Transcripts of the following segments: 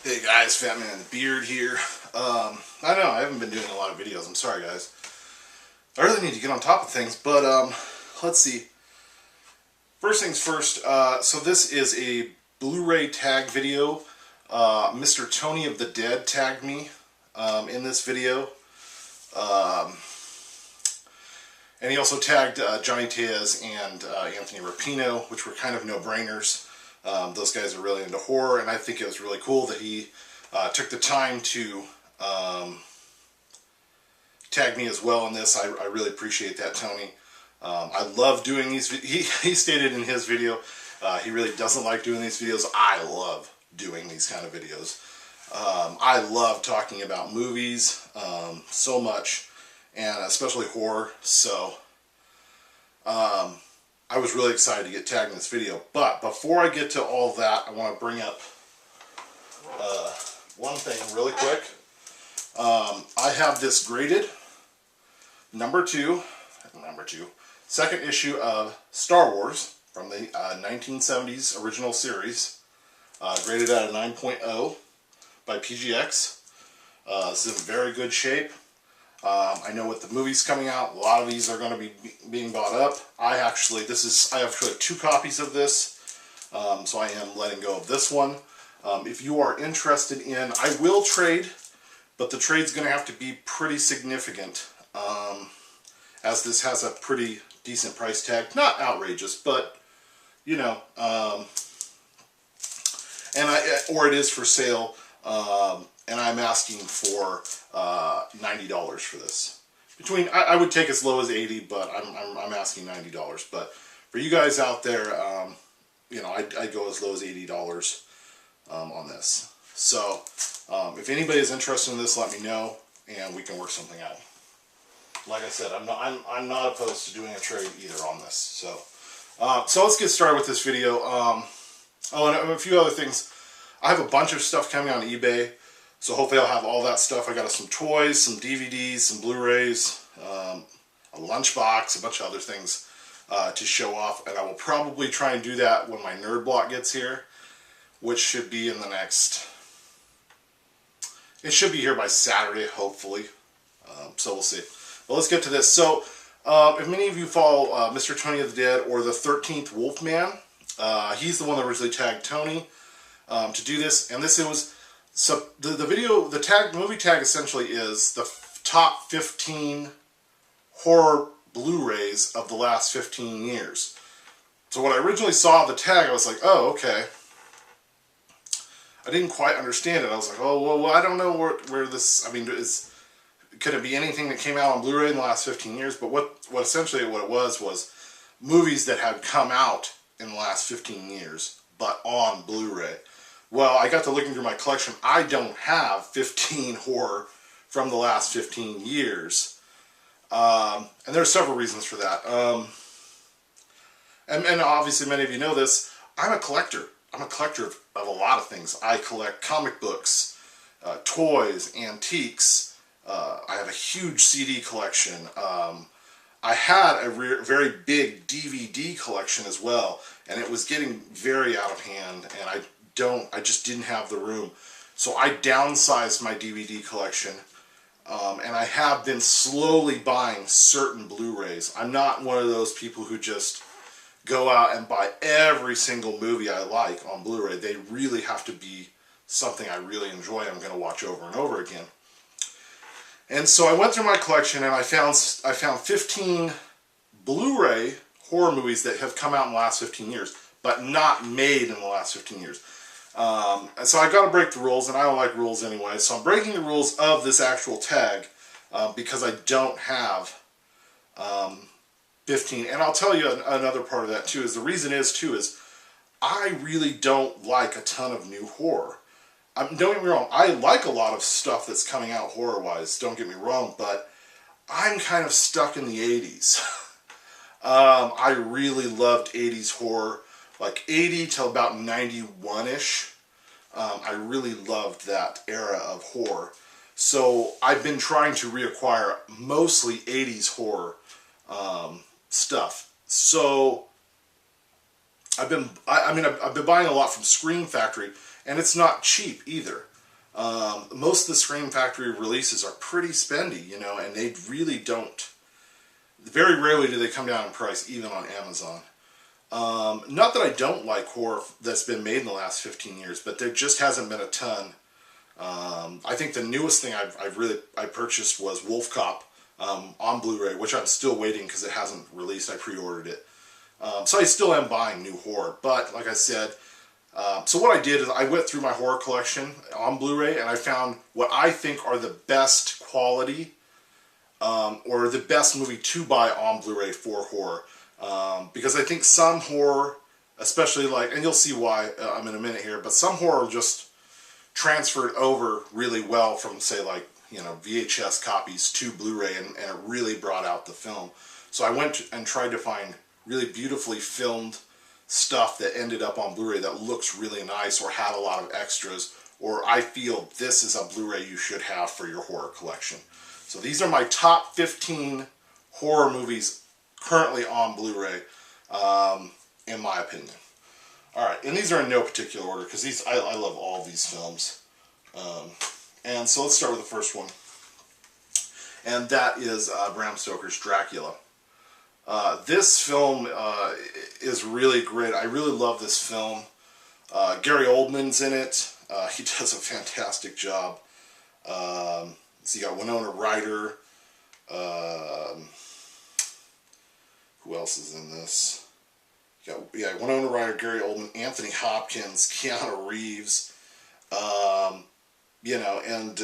Hey guys, Fat Man Beard here. I don't know, I haven't been doing a lot of videos. I'm sorry guys. I really need to get on top of things, but let's see. First things first, so this is a Blu-ray tag video. Mr. Tony of the Dead tagged me in this video. And he also tagged Johnny Tez and Anthony Rapino, which were kind of no-brainers. Those guys are really into horror, and I think it was really cool that he took the time to tag me as well in this. I really appreciate that, Tony. I love doing these. He stated in his video he really doesn't like doing these videos. I love doing these kind of videos. I love talking about movies so much, and especially horror. So I was really excited to get tagged in this video. But before I get to all that, I want to bring up one thing really quick. I have this graded number two, second issue of Star Wars from the 1970s original series, graded at a 9.0 by PGX. This is in very good shape. I know with the movies coming out, a lot of these are going to be being bought up. I have actually two copies of this, so I am letting go of this one. If you are interested in, I will trade, but the trade's going to have to be pretty significant, as this has a pretty decent price tag. Not outrageous, but you know, or it is for sale. And I'm asking for $90 for this. I would take as low as $80, but I'm asking $90. But for you guys out there, you know, I'd go as low as $80 on this. So if anybody is interested in this, let me know, and we can work something out. Like I said, I'm not opposed to doing a trade either on this. So let's get started with this video. Oh, and a few other things. I have a bunch of stuff coming on eBay. So hopefully I'll have all that stuff. I got some toys, some DVDs, some Blu-rays, a lunchbox, a bunch of other things to show off. And I will probably try and do that when my nerd block gets here, which should be in the next... It should be here by Saturday, hopefully. So we'll see. But let's get to this. So if many of you follow Mr. Tony of the Dead or the 13th Wolfman, he's the one that originally tagged Tony to do this. And this was... So the movie tag essentially is the top 15 horror Blu-rays of the last 15 years. So when I originally saw the tag, I was like, oh, okay. I didn't quite understand it. I was like, oh, well, I don't know where this, I mean, could it be anything that came out on Blu-ray in the last 15 years? But what essentially what it was movies that had come out in the last 15 years, but on Blu-ray. Well, I got to looking through my collection. I don't have 15 horror from the last 15 years. And there are several reasons for that. And obviously many of you know this. I'm a collector. I'm a collector of a lot of things. I collect comic books, toys, antiques. I have a huge CD collection. I had a very big DVD collection as well. And it was getting very out of hand. And I just didn't have the room. So I downsized my DVD collection, and I have been slowly buying certain Blu-rays. I'm not one of those people who just go out and buy every single movie I like on Blu-ray. They really have to be something I really enjoy I'm going to watch over and over again. And so I went through my collection and I found 15 Blu-ray horror movies that have come out in the last 15 years, but not made in the last 15 years. And so I got to break the rules, and I don't like rules anyway. So I'm breaking the rules of this actual tag because I don't have 15. And I'll tell you another part of that too. Is the reason is I really don't like a ton of new horror. Don't get me wrong. I like a lot of stuff that's coming out horror-wise. Don't get me wrong, but I'm kind of stuck in the 80s. I really loved 80s horror. Like 80 till about 91-ish. I really loved that era of horror. So I've been trying to reacquire mostly 80s horror stuff. So I've been buying a lot from Scream Factory, and it's not cheap either. Most of the Scream Factory releases are pretty spendy, you know, and they really don't. Very rarely do they come down in price, even on Amazon. Not that I don't like horror that's been made in the last 15 years, but there just hasn't been a ton. I think the newest thing I purchased was Wolf Cop on Blu-ray, which I'm still waiting because it hasn't released. I pre-ordered it. So I still am buying new horror, but like I said, so what I did is I went through my horror collection on Blu-ray and I found what I think are the best quality or the best movie to buy on Blu-ray for horror. Because I think some horror, especially like, and you'll see why in a minute here, but some horror just transferred over really well from, say, like, you know, VHS copies to Blu-ray, and it really brought out the film. So I went and tried to find really beautifully filmed stuff that ended up on Blu-ray that looks really nice or had a lot of extras, or I feel this is a Blu-ray you should have for your horror collection. So these are my top 15 horror movies currently on Blu-ray, in my opinion. Alright, and these are in no particular order, because these I love all these films. And so let's start with the first one. And that is Bram Stoker's Dracula. This film is really great. I really love this film. Gary Oldman's in it. He does a fantastic job. So you got Winona Ryder. Who else is in this? You got Winona Ryder, Gary Oldman, Anthony Hopkins, Keanu Reeves. You know, and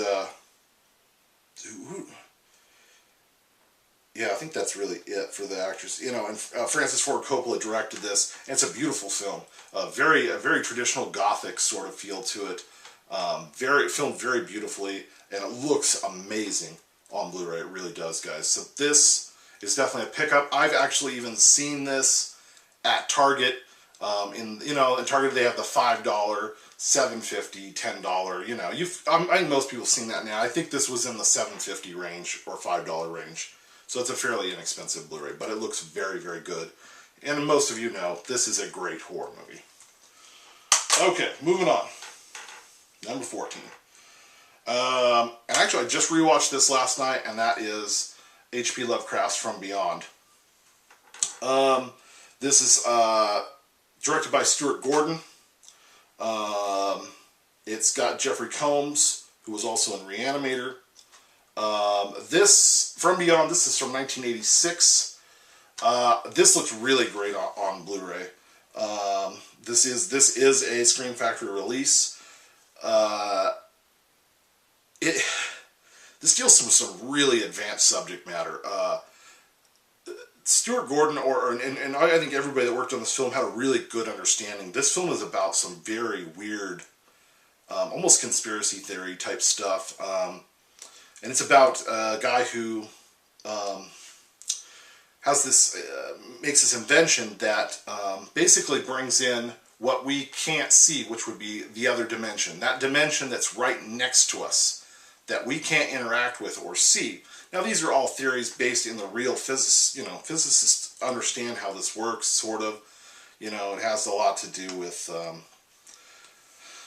yeah, I think that's really it for the actors. You know, and Francis Ford Coppola directed this, and it's a beautiful film. A very traditional Gothic sort of feel to it. Filmed very beautifully, and it looks amazing on Blu-ray. It really does, guys. So this is definitely a pickup. I've actually even seen this at Target. In Target they have the $5, $7.50, $10. You know, I think most people have seen that now. I think this was in the $7.50 range or $5 range. So it's a fairly inexpensive Blu-ray, but it looks very, very good. And most of you know, this is a great horror movie. Okay, moving on. Number 14. And actually, I just rewatched this last night, and that is H.P. Lovecraft's From Beyond. This is directed by Stuart Gordon. It's got Jeffrey Combs, who was also in Reanimator. This, From Beyond, this is from 1986. This looks really great on Blu-ray. This is a Scream Factory release. This deals with some really advanced subject matter. Stuart Gordon, and I think everybody that worked on this film had a really good understanding. This film is about some very weird, almost conspiracy theory type stuff. And it's about a guy who has this, makes this invention that basically brings in what we can't see, which would be the other dimension. That dimension that's right next to us, that we can't interact with or see. Now these are all theories based in the real physics. You know, physicists understand how this works, sort of. You know, it has a lot to do with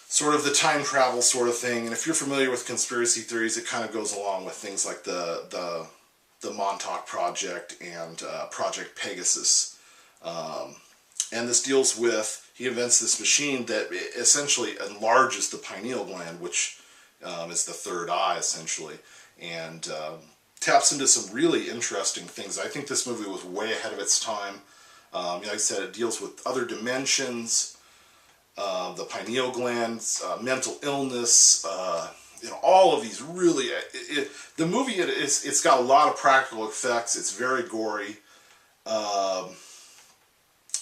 sort of the time travel sort of thing. And if you're familiar with conspiracy theories, it kind of goes along with things like the Montauk Project and Project Pegasus. And this deals with, he invents this machine that essentially enlarges the pineal gland, which is the third eye, essentially, and taps into some really interesting things. I think this movie was way ahead of its time. Like I said, it deals with other dimensions, the pineal glands, mental illness, you know, all of these really, the movie, it's got a lot of practical effects. It's very gory.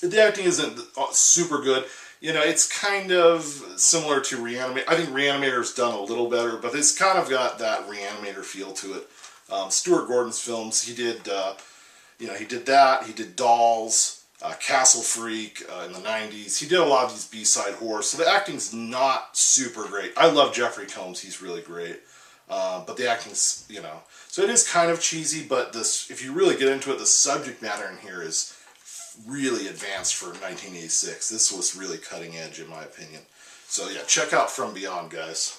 The acting isn't super good. You know, it's kind of similar to Reanimator. I think Reanimator's done a little better, but it's kind of got that Reanimator feel to it. Stuart Gordon's films, he did, you know, he did that. He did Dolls, Castle Freak in the 90s. He did a lot of these B-side horror, so the acting's not super great. I love Jeffrey Combs. He's really great. But the acting's, you know, so it is kind of cheesy, but this, if you really get into it, the subject matter in here is really advanced for 1986. This was really cutting edge, in my opinion. So yeah, check out From Beyond, guys.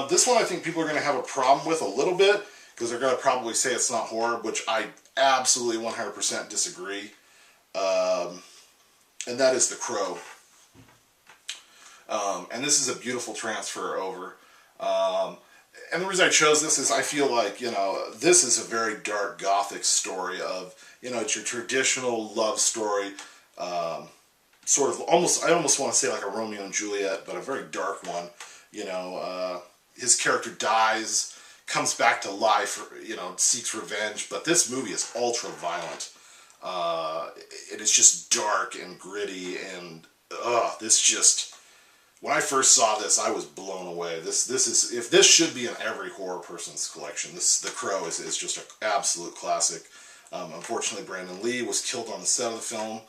This one I think people are going to have a problem with a little bit, because they're going to probably say it's not horror, which I absolutely 100% disagree. And that is The Crow. And this is a beautiful transfer over. And the reason I chose this is I feel like, you know, this is a very dark gothic story of, you know, it's your traditional love story, sort of almost, I almost want to say like a Romeo and Juliet, but a very dark one. You know, his character dies, comes back to life, you know, seeks revenge, but this movie is ultra violent. It is just dark and gritty, and this just, when I first saw this, I was blown away. This is, if this should be in every horror person's collection, The Crow is just an absolute classic. Unfortunately, Brandon Lee was killed on the set of the film,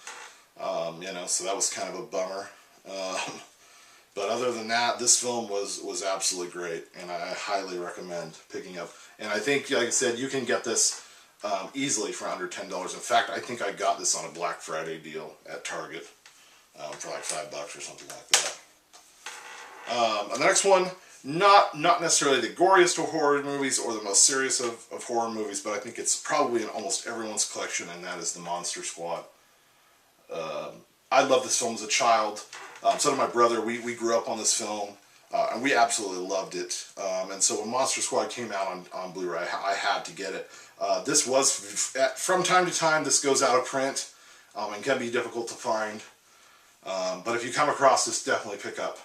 you know, so that was kind of a bummer. But other than that, this film was absolutely great, and I highly recommend picking up. And I think, like I said, you can get this easily for under $10. In fact, I think I got this on a Black Friday deal at Target for like $5 or something like that. And the next one, not necessarily the goriest of horror movies or the most serious of horror movies, but I think it's probably in almost everyone's collection, and that is The Monster Squad. I loved this film as a child. So did my brother. We grew up on this film, and we absolutely loved it. And so when Monster Squad came out on Blu-ray, I had to get it. This was, from time to time, this goes out of print, and can be difficult to find. But if you come across this, definitely pick up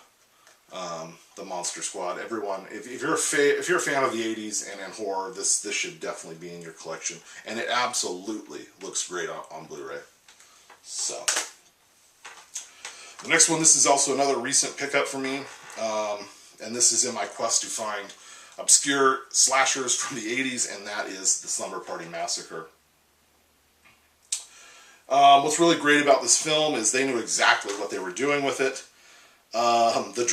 The Monster Squad. Everyone, if you're a fan of the 80s and horror, this should definitely be in your collection. And it absolutely looks great on Blu-ray. So, the next one, this is also another recent pickup for me, and this is in my quest to find obscure slashers from the 80s, and that is the Slumber Party Massacre. What's really great about this film is they knew exactly what they were doing with it. The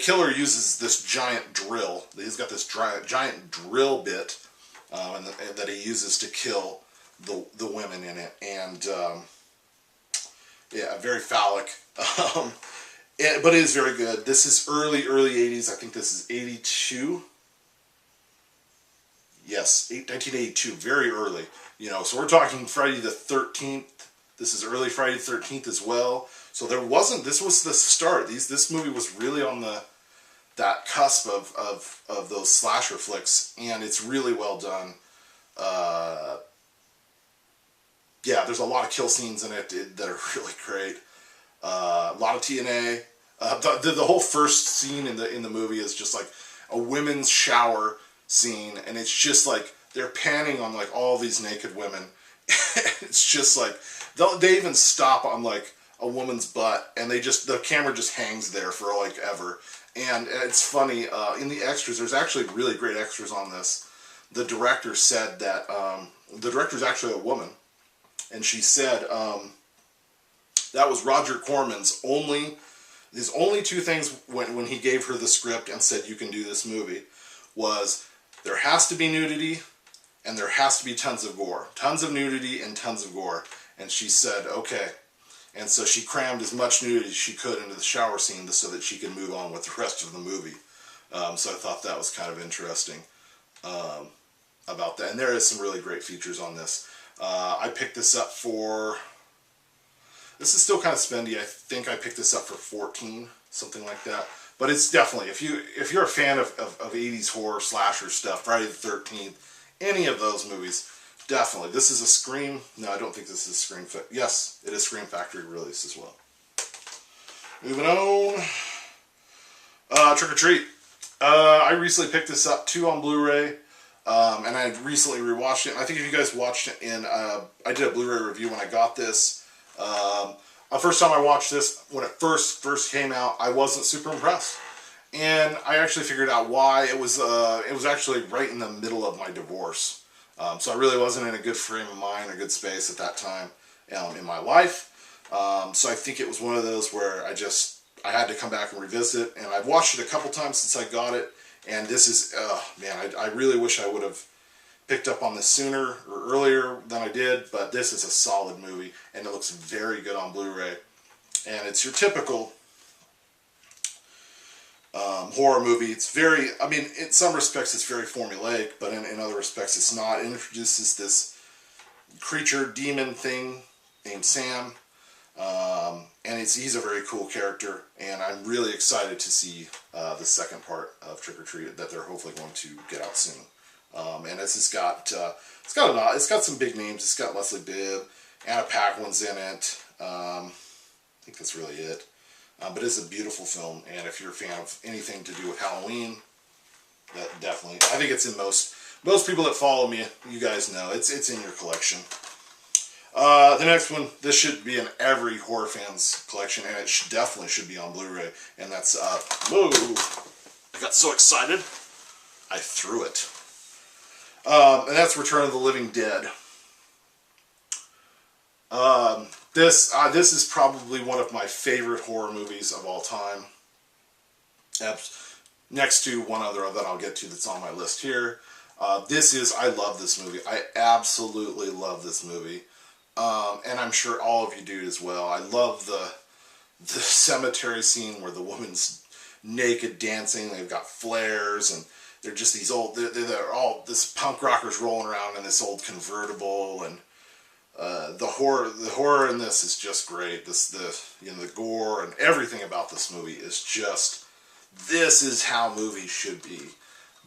killer uses this giant drill. He's got this giant drill bit, and that he uses to kill the women in it, and yeah, very phallic, but it is very good. This is early 80s. I think this is 82. Yes, 1982, very early. You know, so we're talking Friday the 13th. This is early Friday the 13th as well. So this was the start. This movie was really on that cusp of those slasher flicks, and it's really well done. Yeah, there's a lot of kill scenes in it that are really great. A lot of TNA. The whole first scene in the movie is just like a women's shower scene, and it's just like they're panning on like all these naked women. It's just like they even stop on like a woman's butt, and the camera just hangs there for like ever. And it's funny, in the extras, there's actually really great extras on this. The director said that the director's actually a woman. And she said that was Roger Corman's his only two things when he gave her the script and said, you can do this movie, was there has to be nudity and there has to be tons of gore. Tons of nudity and tons of gore. And she said, okay. And so she crammed as much nudity as she could into the shower scene so that she could move on with the rest of the movie. So I thought that was kind of interesting about that. And there is some really great features on this. I picked this up this is still kind of spendy. I think I picked this up for $14, something like that. But it's definitely, if you're a fan of 80s horror slasher stuff, Friday the 13th, any of those movies, definitely. This is a Scream. No, I don't think this is Scream. Yes, it is Scream Factory release as well. Moving on. Trick or Treat. I recently picked this up too on Blu-ray. And I recently rewatched it. And I think if you guys watched it I did a Blu-ray review when I got this. The first time I watched this, when it first came out, I wasn't super impressed. And I actually figured out why. It was actually right in the middle of my divorce. So I really wasn't in a good frame of mind, a good space at that time in my life. So I think it was one of those where I had to come back and revisit. And I've watched it a couple times since I got it. And this is, man, I really wish I would have picked up on this sooner or earlier than I did, but this is a solid movie, and it looks very good on Blu-ray. And it's your typical horror movie. It's very, I mean, in some respects it's very formulaic, but in other respects it's not. It introduces this creature, demon thing named Sam, and he's a very cool character, and I'm really excited to see the second part of Trick or Treat that they're hopefully going to get out soon. And it's got some big names. It's got Leslie Bibb, Anna Paquin's in it. I think that's really it. But it's a beautiful film, and if you're a fan of anything to do with Halloween, that definitely, I think it's in most people that follow me, you guys know, it's in your collection. The next one, this should be in every horror fan's collection, and it definitely should be on Blu-ray, and that's, whoa, I got so excited, I threw it. And that's Return of the Living Dead. This is probably one of my favorite horror movies of all time. Next to one other that I'll get to that's on my list here. I love this movie. I absolutely love this movie. And I'm sure all of you do as well. I love the cemetery scene where the woman's naked dancing. They've got flares, and they're just these old, they're all, this punk rockers rolling around in this old convertible, and the horror in this is just great. The gore and everything about this movie is just, this is how movies should be.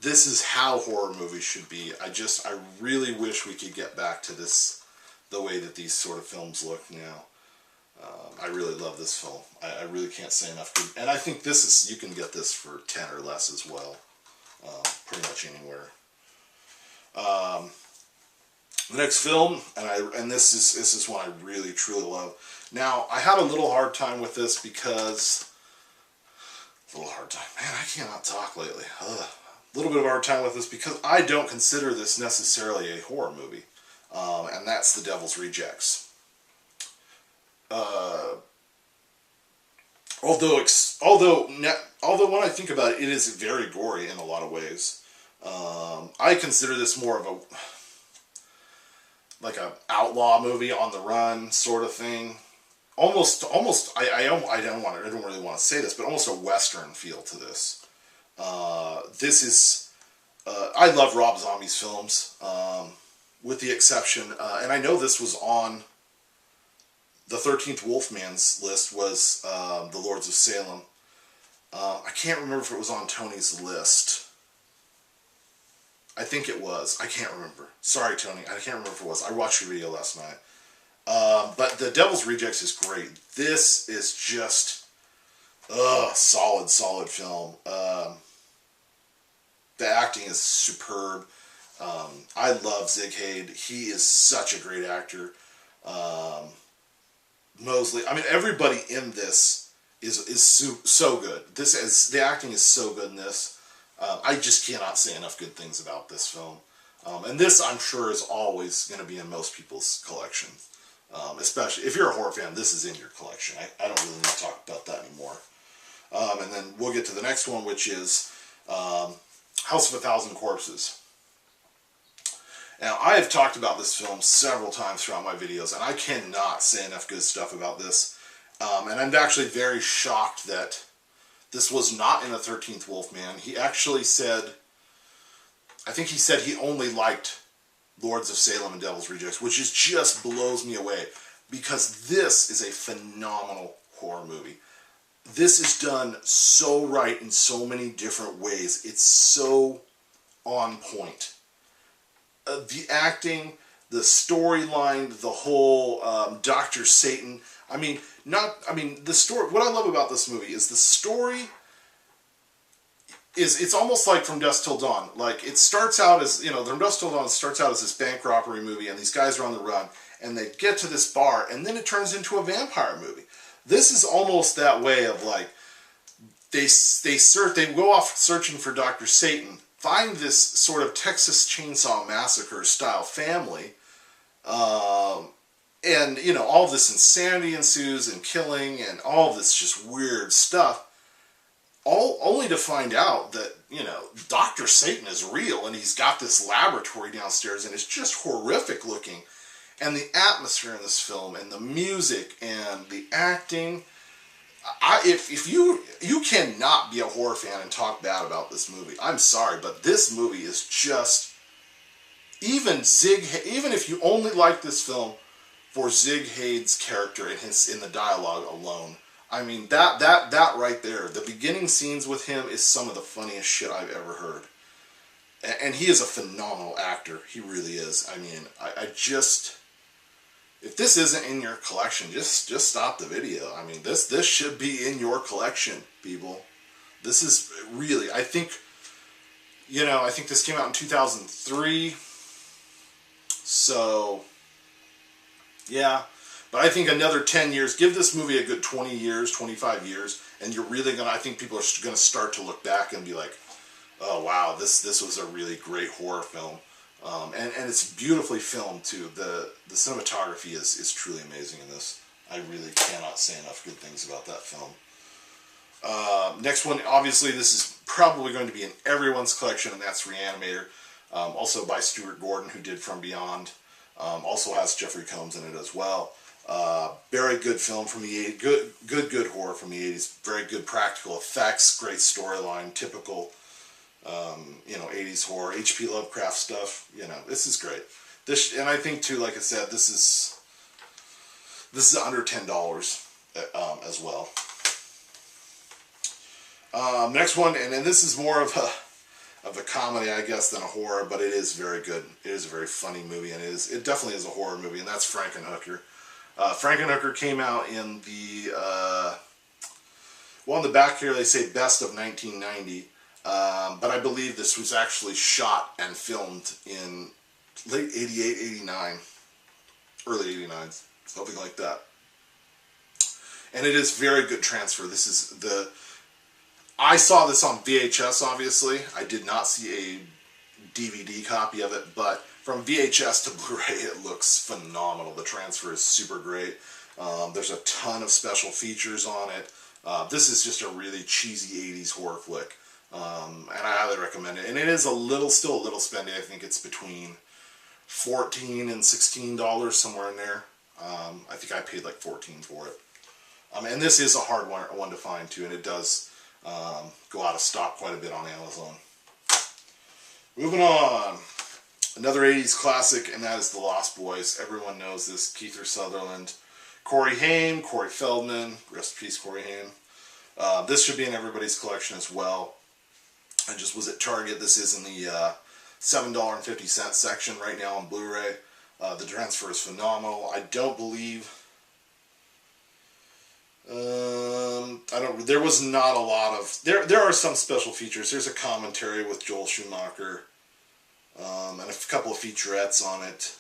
This is how horror movies should be. I really wish we could get back to this, the way that these sort of films look now. I really love this film. I really can't say enough good. And I think you can get this for 10 or less as well. Pretty much anywhere. The next film, and this is one I really truly love. Now, I had a little hard time with this because, man, I cannot talk lately. A little bit of a hard time with this because I don't consider this necessarily a horror movie, and that's The Devil's Rejects. Although when I think about it, it is very gory in a lot of ways. I consider this more of a outlaw movie on the run sort of thing. Almost. I don't really want to say this, but almost a Western feel to this. This is. I love Rob Zombie's films, with the exception, and I know this was on the 13th Wolfman's list, was The Lords of Salem. I can't remember if it was on Tony's list. I think it was. I can't remember. Sorry, Tony. I can't remember if it was. I watched your video last night. But The Devil's Rejects is great. This is just solid film. The acting is superb. I love Ziegfeld. He is such a great actor. Mosley. I mean, everybody in this is so good. The acting is so good in this. I just cannot say enough good things about this film. And this, I'm sure, is always going to be in most people's collection. Especially if you're a horror fan, this is in your collection. I don't really need to talk about that anymore. And then we'll get to the next one, which is House of a Thousand Corpses. Now, I have talked about this film several times throughout my videos, and I cannot say enough good stuff about this. And I'm actually very shocked that this was not in the 13th Wolfman. He actually said, I think he said he only liked Lords of Salem and Devil's Rejects, which just blows me away, because this is a phenomenal horror movie. This is done so right in so many different ways. It's so on point. The acting, the storyline, the whole Dr. Satan. The story. What I love about this movie is the story. It's almost like From Dusk Till Dawn. Like, it starts out as, From Dusk Till Dawn starts out as this bank robbery movie, and these guys are on the run, and they get to this bar, and then it turns into a vampire movie. This is almost that way of, like, they go off searching for Dr. Satan, find this sort of Texas Chainsaw Massacre style family, and, all of this insanity ensues, and killing, and all of this just weird stuff, all only to find out that, Dr. Satan is real, and he's got this laboratory downstairs, and it's just horrific looking. And the atmosphere in this film, and the music, and the acting, If you cannot be a horror fan and talk bad about this movie, I'm sorry, but this movie is just, even if you only like this film for Zig Hade's character and in the dialogue alone, I mean that right there, the beginning scenes with him is some of the funniest shit I've ever heard, and he is a phenomenal actor. He really is. I mean, I just. If this isn't in your collection, just stop the video. I mean, this should be in your collection, people. This is really, I think this came out in 2003. So, yeah. But I think another 10 years, give this movie a good 20 years, 25 years, and you're really I think people are going to start to look back and be like, oh, wow, this was a really great horror film. And it's beautifully filmed too. The cinematography is truly amazing in this. I really cannot say enough good things about that film. Next one, obviously this is probably going to be in everyone's collection, and that's Reanimator. Also by Stuart Gordon, who did From Beyond. Also has Jeffrey Combs in it as well. Very good film from the 80s. Good horror from the 80s. Very good practical effects. Great storyline. Typical 80s horror, H.P. Lovecraft stuff. This is great. And I think too, like I said, this is under $10 as well. Next one, and then this is more of a comedy, I guess, than a horror, but it is very good. It is a very funny movie, and it definitely is a horror movie, and that's Franken Tucker. Franken Tucker came out in the on the back here they say best of 1990. But I believe this was actually shot and filmed in late 88, 89, early 89, something like that. And it is very good transfer. I saw this on VHS, obviously. I did not see a DVD copy of it, but from VHS to Blu-ray, it looks phenomenal. The transfer is super great. There's a ton of special features on it. This is just a really cheesy 80s horror flick. And I highly recommend it. And it is still a little spendy. I think it's between $14 and $16, somewhere in there. I think I paid like $14 for it. And this is a hard one to find too, and it does go out of stock quite a bit on Amazon. Moving on. Another 80s classic, and that is The Lost Boys. Everyone knows this. Kiefer Sutherland, Corey Haim, Corey Feldman. Rest in peace, Corey Haim. This should be in everybody's collection as well. I just was at Target. This is in the $7.50 section right now on Blu-ray. The transfer is phenomenal. I don't believe... there was not a lot of... There are some special features. There's a commentary with Joel Schumacher. And a couple of featurettes on it.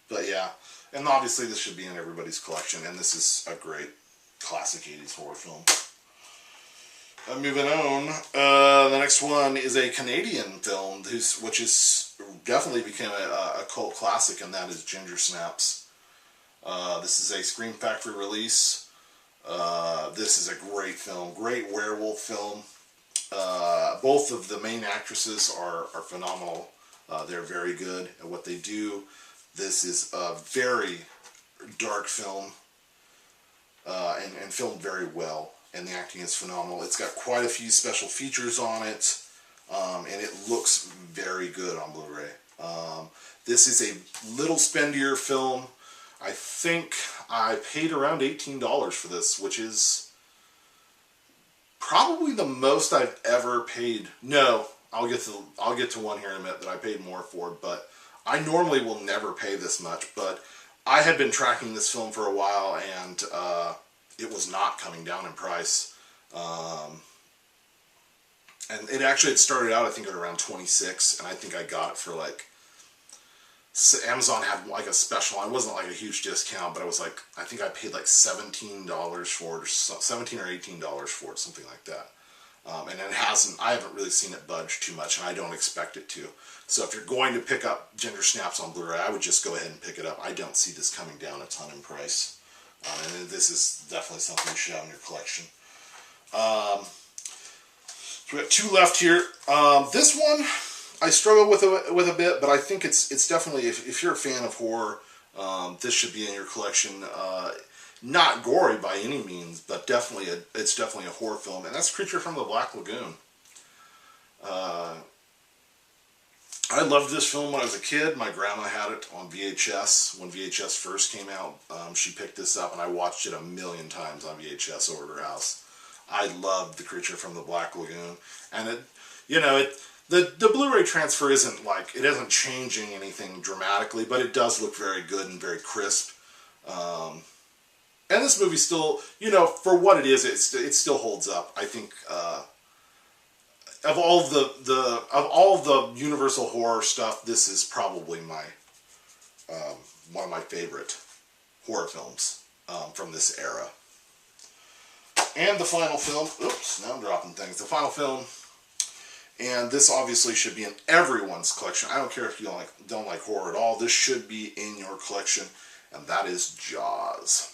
But yeah. And obviously this should be in everybody's collection. And this is a great classic 80s horror film. Moving on, the next one is a Canadian film, which is definitely became a cult classic, and that is Ginger Snaps. This is a Scream Factory release. This is a great film, great werewolf film. Both of the main actresses are phenomenal. They're very good at what they do. This is a very dark film, and filmed very well. And the acting is phenomenal. It's got quite a few special features on it, and it looks very good on Blu-ray. This is a little spendier film. I think I paid around $18 for this, which is probably the most I've ever paid. No, I'll get to one here in a minute that I paid more for, but I normally will never pay this much. But I had been tracking this film for a while, and it was not coming down in price. And it actually had started out, I think, at around $26, and I think I got it for like... Amazon had like a special. It wasn't like a huge discount, but I was like, I think I paid like $17 for it, or $17 or $18 for it, something like that. And it hasn't, I haven't really seen it budge too much, and I don't expect it to. So if you're going to pick up Ginger Snaps on Blu-ray, I would just go ahead and pick it up. I don't see this coming down a ton in price. And this is definitely something you should have in your collection. So we got two left here. This one I struggle with a bit, but I think it's definitely, if you're a fan of horror, this should be in your collection. not gory by any means, but definitely it's definitely a horror film, and that's Creature from the Black Lagoon. I loved this film when I was a kid. My grandma had it on VHS. When VHS first came out, she picked this up, and I watched it a million times on VHS over at her house. I loved The Creature from the Black Lagoon. And it, you know, the Blu-ray transfer isn't like, it isn't changing anything dramatically, but it does look very good and very crisp. And this movie still, you know, for what it is, it still holds up. I think, of all the Universal horror stuff, this is probably my one of my favorite horror films from this era. And the final film, oops, now I'm dropping things. The final film, and this obviously should be in everyone's collection. I don't care if you don't like horror at all. This should be in your collection, and that is Jaws.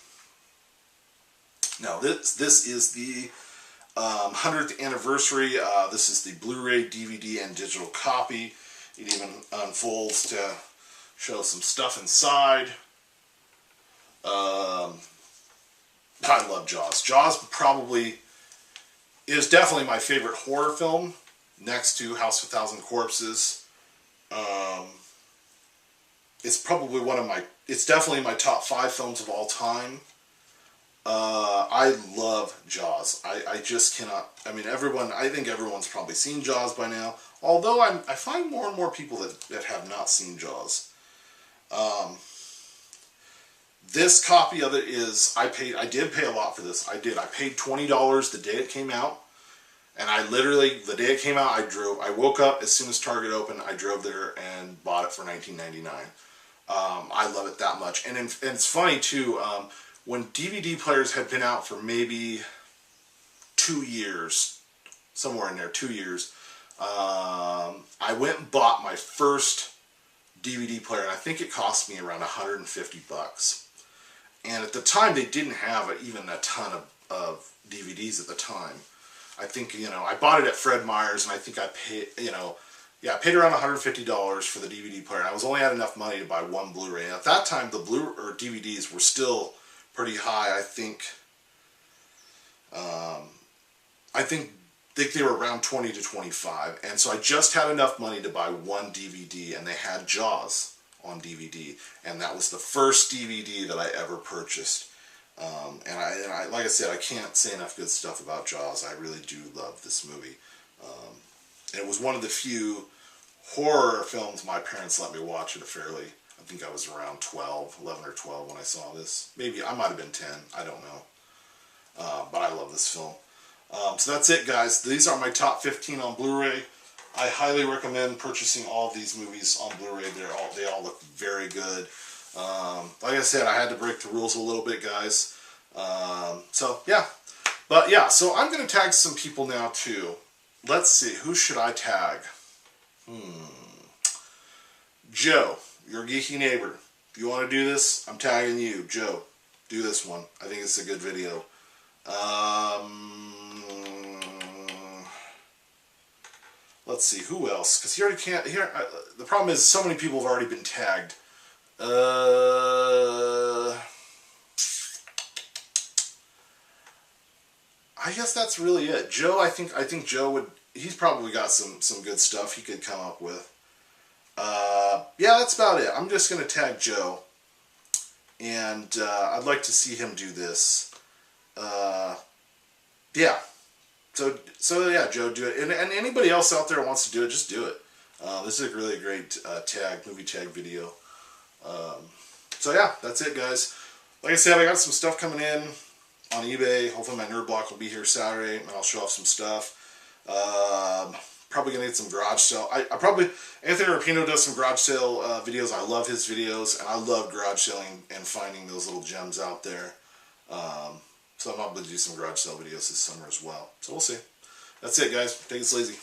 Now this is the 100th anniversary. This is the Blu-ray, DVD, and digital copy. It even unfolds to show some stuff inside. I love Jaws. Jaws probably is definitely my favorite horror film, next to House of a Thousand Corpses. It's probably it's definitely my top 5 films of all time. I love Jaws. I just cannot, I mean, I think everyone's probably seen Jaws by now, although I find more and more people that have not seen Jaws. This copy of it is, I did pay a lot for this. I paid $20 the day it came out, and I literally, the day it came out, I woke up as soon as Target opened, I drove there and bought it for $19.99. I love it that much. And it's funny too, when DVD players had been out for maybe 2 years, somewhere in there, 2 years, I went and bought my first DVD player, and I think it cost me around $150. And at the time, they didn't have even a ton of DVDs at the time. I think, you know, I bought it at Fred Meyer's, and I think I paid, you know, yeah, I paid around $150 for the DVD player, and I was only had enough money to buy one Blu-ray. And at that time, the DVDs were still pretty high. I think they were around 20 to 25, and so I just had enough money to buy one DVD, and they had Jaws on DVD, and that was the first DVD that I ever purchased. And I, like I said, I can't say enough good stuff about Jaws. I really do love this movie. And it was one of the few horror films my parents let me watch at a fairly, I think I was around 11 or 12 when I saw this. Maybe, I might have been 10, I don't know. But I love this film. So that's it, guys. These are my top 15 on Blu-ray. I highly recommend purchasing all of these movies on Blu-ray. They all look very good. Like I said, I had to break the rules a little bit, guys. So, yeah. But, yeah, so I'm going to tag some people now, too. Let's see. Who should I tag? Joe, your geeky neighbor. If you want to do this, I'm tagging you. Joe, do this one. I think it's a good video. Let's see, who else? Because he already can't. The problem is, so many people have already been tagged. I guess that's really it. Joe, I think Joe would. He's probably got some good stuff he could come up with. Yeah, that's about it. I'm just gonna tag Joe, and I'd like to see him do this. Yeah. So yeah, Joe, do it. And anybody else out there who wants to do it, just do it. This is a really great movie tag video. So yeah, that's it, guys. Like I said, I got some stuff coming in on eBay. Hopefully my nerd block will be here Saturday, and I'll show off some stuff. Probably gonna get some garage sale. Anthony Rapino does some garage sale videos. I love his videos, and I love garage selling and finding those little gems out there. So I'm probably do some garage sale videos this summer as well. So we'll see. That's it, guys. Take it sleazy.